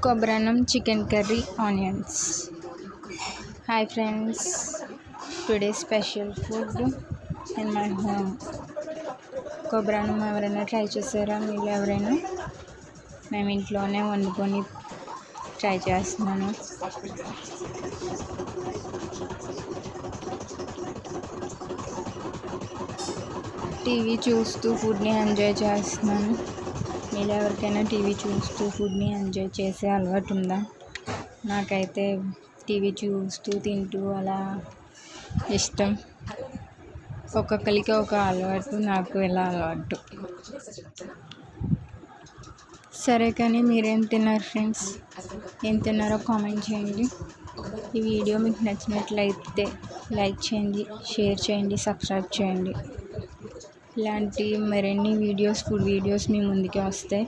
కొబ్బరన్నం, chicken curry, onions. Hi friends, today special food in my home. కొబ్బరన్నం ఎవరైనా try చేశారా? మీరు ఎవరైనా? మేము ఇంట్లోనే వండుకొని ట్రై చేస్తున్నాను. టీవీ చూస్తూ ఫుడ్ని ఎంజాయ్ చేస్తున్నాను. మీరు ఎవరికైనా టీవీ చూస్తూ ఫుడ్ని ఎంజాయ్ చేసే అలవాటు ఉందా? నాకైతే టీవీ చూస్తూ తింటూ అలా ఇష్టం. ఒక్కొక్కరికి ఒక అలవాటు, నాకు ఇలా అలవాటు. సరే, కానీ మీరేం తిన్నారు ఫ్రెండ్స్? ఏం తిన్నారో కామెంట్ చేయండి. ఈ వీడియో మీకు నచ్చినట్లయితే లైక్ చేయండి, షేర్ చేయండి, సబ్స్క్రైబ్ చేయండి. ఇలాంటి మరిన్ని వీడియోస్, ఫుడ్ వీడియోస్ మీ ముందుకే వస్తాయి.